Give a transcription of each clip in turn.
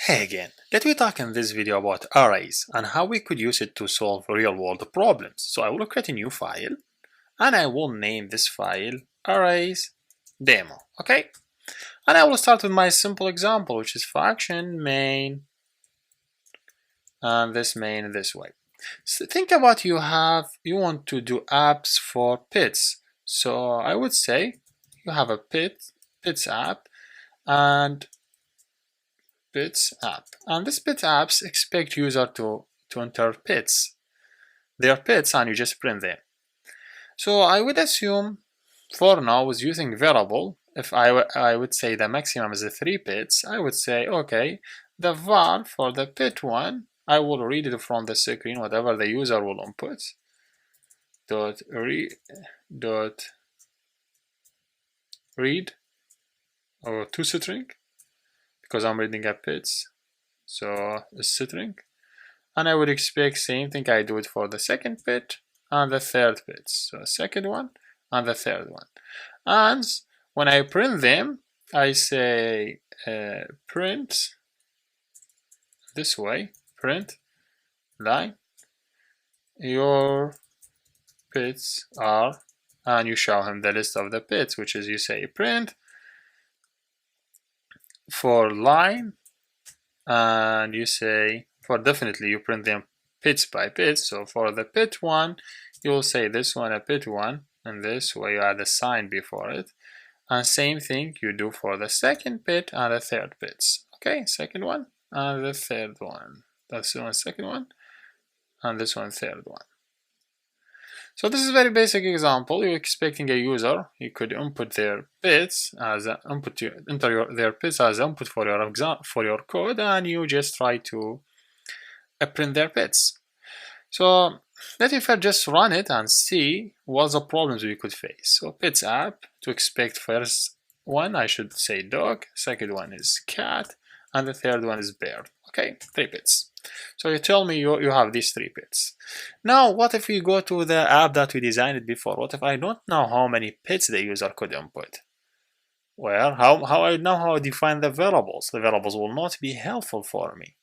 Hey again, let me talk in this video about arrays and how we could use it to solve real-world problems. So I will create a new file and I will name this file arrays demo, okay? And I will start with my simple example, which is function main and this main this way. So think about you want to do apps for pets. So I would say you have a pets app and pets app, and this pet apps expect user to enter their pets, and you just print them. So I would assume for now with using variable, if I would say the maximum is 3 pets, I would say okay, the var for the pet one, I will read it from the screen, whatever the user will input, dot read or toString, because I'm reading a pets, so a string. And I would expect same thing I do it for the second bit and the third bit. So second one and the third one. And when I print them, I say print this way, print line, your bits are, and you show him the list of the bits, which is you say print for line, and you say for definitely you print them bits by bits. So for the bit one, you will say this one a bit one, and this way you add a sign before it. And same thing you do for the second bit and the third bits. Okay, second one and the third one. That's the one second one, and this one third one. So this is a very basic example. You're expecting a user, you could input their bits as an input, enter their bits as input for your code, and you just try to print their bits. So let me first just run it and see what the problems we could face. So pets app, to expect first one, I should say dog, second one is cat, and the third one is bird. Okay, 3 bits. So you tell me you have these 3 bits. Now, what if we go to the app that we designed before? What if I don't know how many bits the user could input? Well, how I know how to define the variables? The variables will not be helpful for me.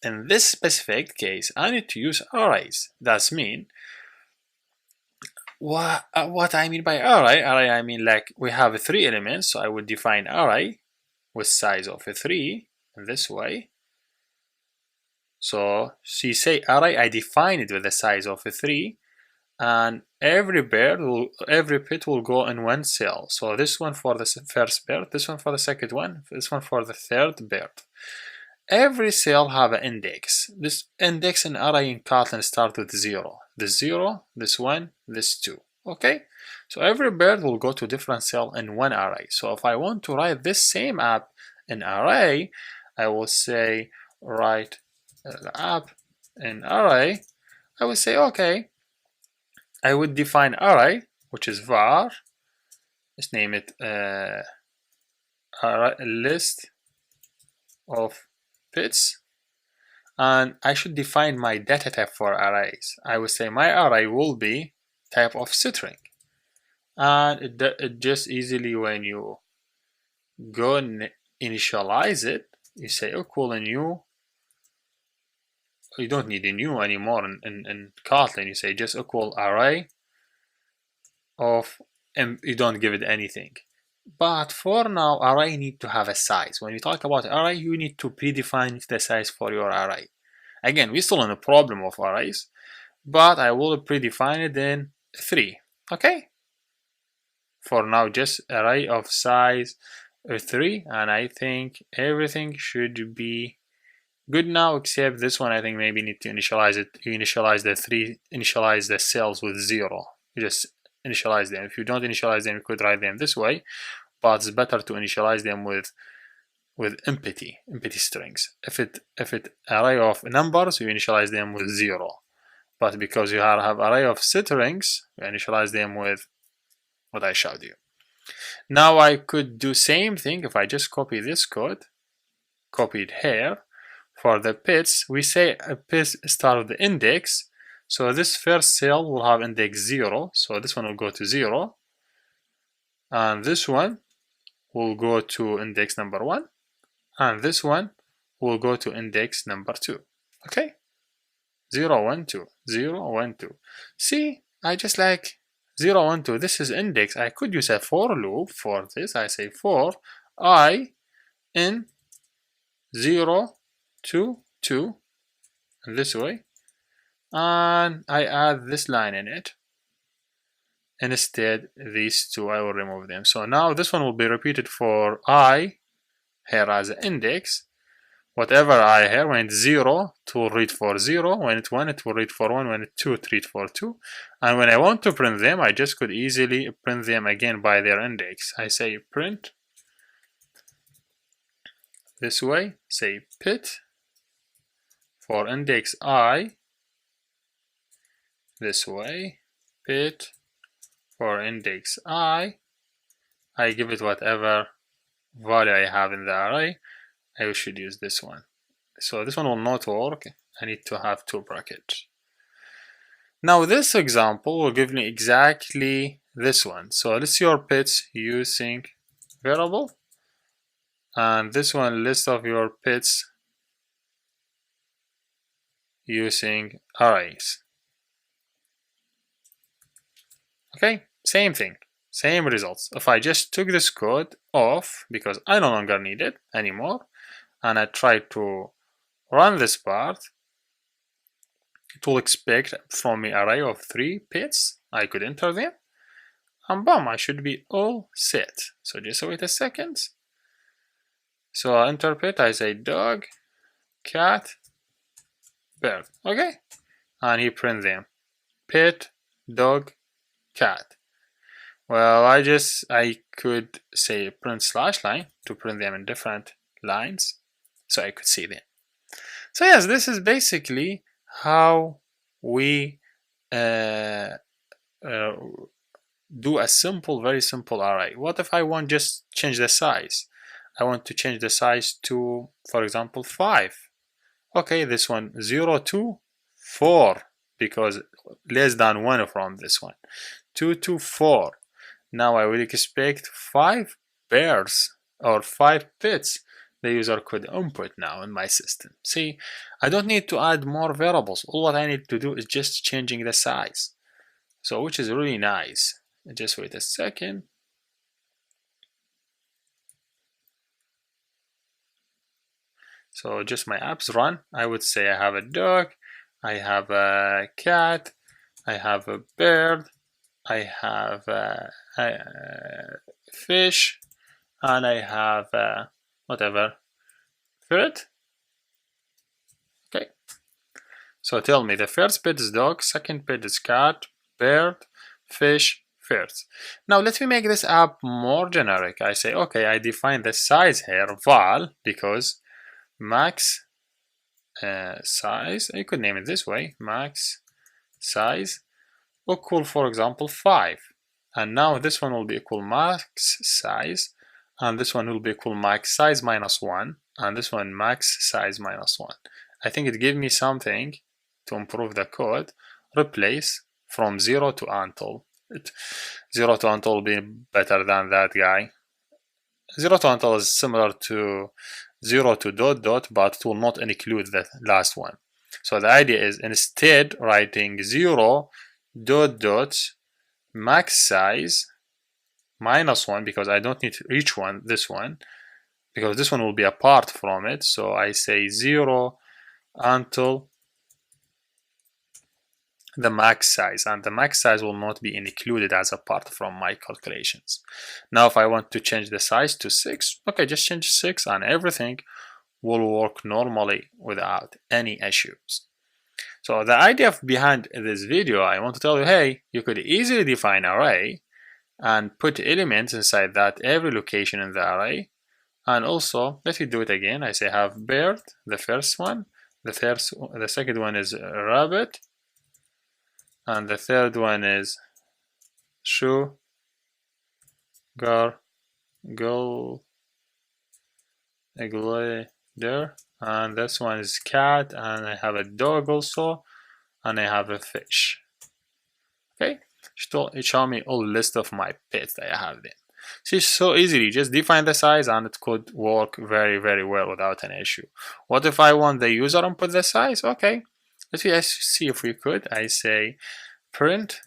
In this specific case, I need to use arrays. That's mean, what I mean by array, I mean like we have 3 elements, so I would define array with size of 3 in this way. So you say array, I define it with the size of 3, and every bit will go in one cell. So this one for the first bird, this one for the second one, this one for the third bird. Every cell have an index. This index in array in Kotlin start with 0. This 0, this 1, this 2. Okay? So every bird will go to different cell in one array. So if I want to write this same app in array, I will say write the app in array. I will say okay, I would define array, which is var, let's name it list of bits, and I should define my data type for arrays. I would say my array will be type of string, and it just easily, when you go and initialize it, you say equal a new. You don't need a new anymore in Kotlin. You say just equal array of, and you don't give it anything. But for now, array need to have a size. When you talk about array, you need to predefine the size for your array. Again, we're still in the problem of arrays, but I will predefine it in 3. Okay? For now, just array of size 3, and I think everything should be good now, except this one. I think maybe need to initialize it. You initialize the cells with 0. You just initialize them. If you don't initialize them, you could write them this way, but it's better to initialize them with empty strings. If it array of numbers, you initialize them with 0. But because you have array of strings, you initialize them with what I showed you. Now I could do same thing if I just copy this code, copy it here. For the pits, we say a pit start with the index. So this first cell will have index 0. So this one will go to 0. And this one will go to index number 1. And this one will go to index number 2. Okay, 0 1 2 0 1 2. See, I just like 0 1 2. This is index. I could use a for loop for this. I say for I in 0 2 2 this way, and I add this line in it. Instead, these two I will remove them. So now this one will be repeated for I here as an index. Whatever I here, when it's 0, it will read for 0. When it's 1, it will read for 1. When it's 2, it read for 2. And when I want to print them, I just could easily print them again by their index. I say print this way, say pit for index I this way, pit for index I give it whatever value I have in the array. I should use this one. So this one will not work. I need to have 2 brackets. Now this example will give me exactly this one. So list your pits using variable, and this one list of your pits using arrays. Okay, same thing, same results. If I just took this code off because I no longer need it anymore, and I try to run this part, it will expect from me array of 3 pits. I could enter them, and boom, I should be all set. So just wait a second. So I enter pit, I say dog, cat, bird. Okay, and he print them. Pit, dog, cat. Well, I could say print /line to print them in different lines so I could see them. So yes, this is basically how we do a simple, very simple array. What if I want just change the size? I want to change the size to, for example, 5. Okay, this one 0 to 4 because less than 1 from this one. 2 to 4. Now I will expect 5 pairs or 5 pits the user could input now in my system. See, I don't need to add more variables. All what I need to do is just changing the size. So which is really nice. Just wait a second. So just my apps run. I would say I have a dog, I have a cat, I have a bird, I have a fish, and I have a whatever ferret. Okay. So tell me the first bit is dog, second bit is cat, bird, fish, ferret. Now let me make this app more generic. I say, okay, I define the size here, val, because max size, you could name it this way, max size equal, for example, 5. And now this one will be equal max size, and this one will be equal max size minus 1, and this one max size minus 1. I think it gave me something to improve the code. Replace from 0 to until. 0 to until will be better than that guy. 0 to until is similar to 0 to dot dot, but it will not include the last one. So the idea is instead writing 0 dot dot max size minus 1, because I don't need each one, this one, because this one will be apart from it. So I say 0 until the max size, and the max size will not be included as a part from my calculations. Now if I want to change the size to 6, okay, just change 6 and everything will work normally without any issues. So the idea behind this video, I want to tell you, hey, you could easily define an array and put elements inside that every location in the array. And also, let me do it again. I say have bird, the first one, the second one is rabbit, and the third one is shoe, gar, gull, glider, and this one is cat, and I have a dog also, and I have a fish. Okay, it show me all list of my pets that I have there. See, so easily, just define the size and it could work very, very well without an issue. What if I want the user input the size? Okay, let's see if we could. I say print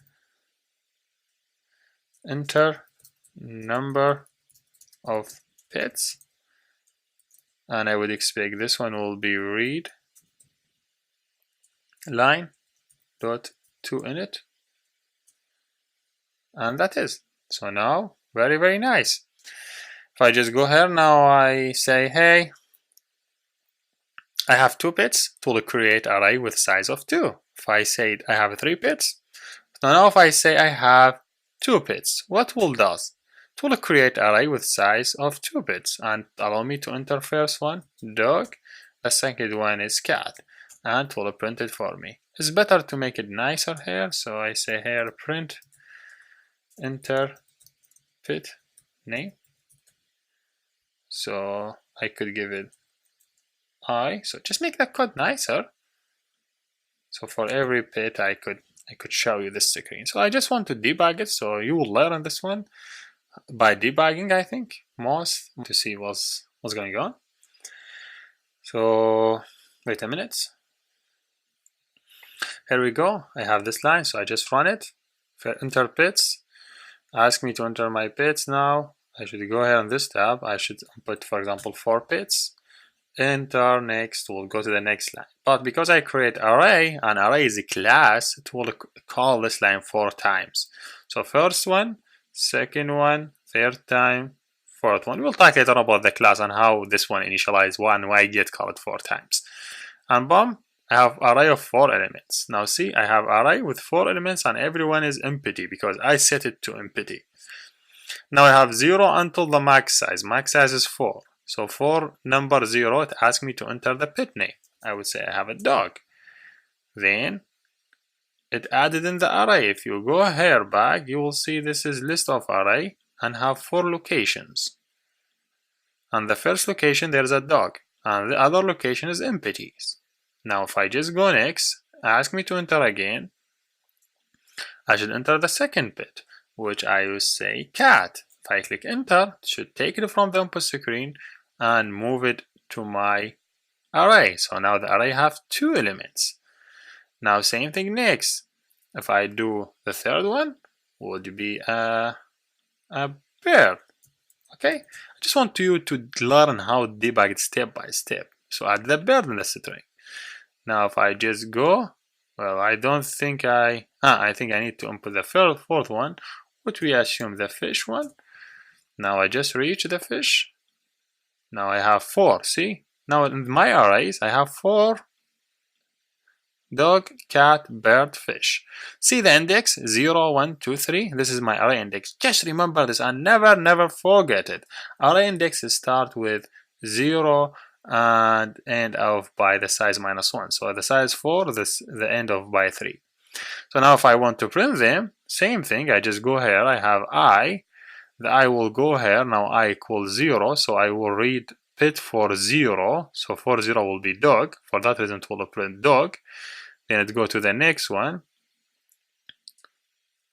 enter number of bits, and I would expect this one will be read line dot to init, and that is. So now, very, very nice. If I just go here now, I say, hey, I have 2 bits, it will create array with size of 2. If I say I have 3 bits, so now if I say I have 2 bits, what will does? It will create array with size of 2 bits and allow me to enter first one, dog, the second one is cat, and it will print it for me. It's better to make it nicer here, so I say here print enter pit name. So I could give it I, so just make the code nicer. So for every pit I could show you this screen. So I just want to debug it, so you will learn this one by debugging, I think, most to see what's going on. So wait a minute. Here we go. I have this line, so I just run it. Enter pits. Ask me to enter my pits now. I should go here on this tab. I should put, for example, 4 pits. Enter next. We'll go to the next line. But because I create array, and array is a class, it will call this line 4 times. So first one, second one, third time, fourth one. We'll talk later about the class and how this one initialize one, why get called 4 times. And boom, I have array of 4 elements. Now see, I have array with 4 elements and everyone is empty because I set it to empty. Now I have 0 until the max size. Max size is 4. So for number 0, it asks me to enter the pet name. I would say I have a dog. Then it added in the array. If you go here back, you will see this is list of array and have 4 locations. And the first location there's a dog, and the other location is empties. Now if I just go next, ask me to enter again, I should enter the second bit, which I will say cat. If I click enter, it should take it from the input screen and move it to my array. So now the array have 2 elements. Now same thing next. If I do the third one, would be a bird. Okay, I just want you to learn how to debug it step by step. So add the bird in the string. Now if I just go, well, I don't think I think I need to input the fourth one, which we assume the fish one. Now I just reach the fish. Now I have 4, see? Now in my arrays, I have 4 dog, cat, bird, fish. See the index 0, 1, 2, 3. This is my array index. Just remember this and never forget it. Array indexes start with 0 and end of by the size -1. So the size 4, the end of by 3. So now if I want to print them, same thing. I just go here. I have I. The I will go here. Now I equals 0. So I will read pit for 0. So for 0 will be dog. For that reason, it will print dog. Then it go to the next one.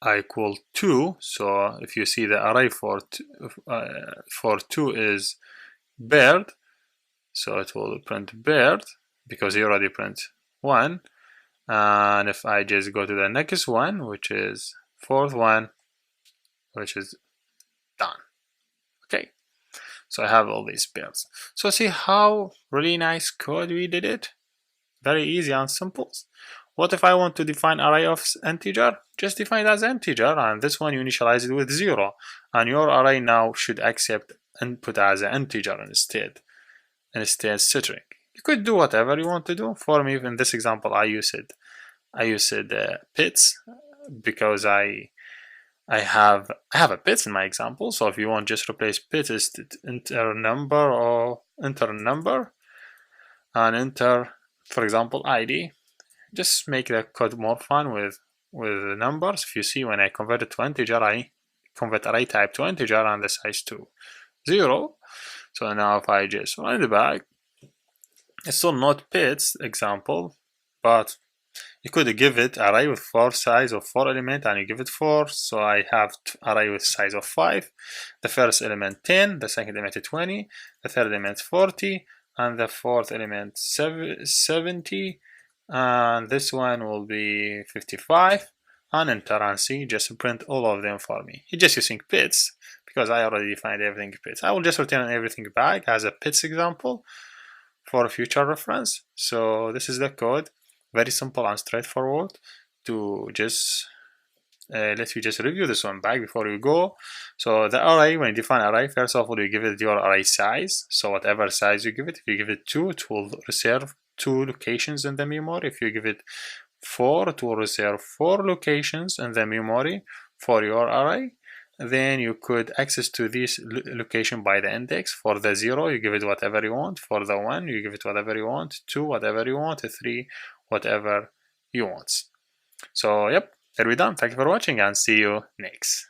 I equal 2. So if you see the array for 2 is bird. So it will print bird because you already print 1. And if I just go to the next one, which is fourth one, which is done. Okay, so I have all these pairs. So see how really nice code we did it? Very easy and simple. What if I want to define array of integer? Just define it as integer, and this one you initialize it with 0. And your array now should accept input as an integer instead string. You could do whatever you want to do. For me, in this example, I used pits because I have a pits in my example. So if you want, just replace pits is enter number or enter number and enter, for example, ID. Just make the code more fun with the numbers. If you see, when I convert it to integer, I convert array type to integer and the size to 0. So now if I just run it back, it's still not pits example, but You could give it array with size of 4 element and you give it 4. So I have array with size of 5. The first element 10, the second element 20, the third element 40, and the fourth element 70, and this one will be 55. And enter and see, just print all of them for me. It's just using pits because I already defined everything pits. I will just return everything back as a pits example for future reference. So this is the code, very simple and straightforward. To just let you just review this one back before you go. So the array, when you define array, first of all you give it your array size. So whatever size you give it, if you give it 2, it will reserve 2 locations in the memory. If you give it 4, it will reserve 4 locations in the memory for your array. Then you could access to this location by the index. For the 0, you give it whatever you want. For the 1, you give it whatever you want. 2, whatever you want. 3, whatever you want. So yep, there we're done. Thank you for watching and see you next.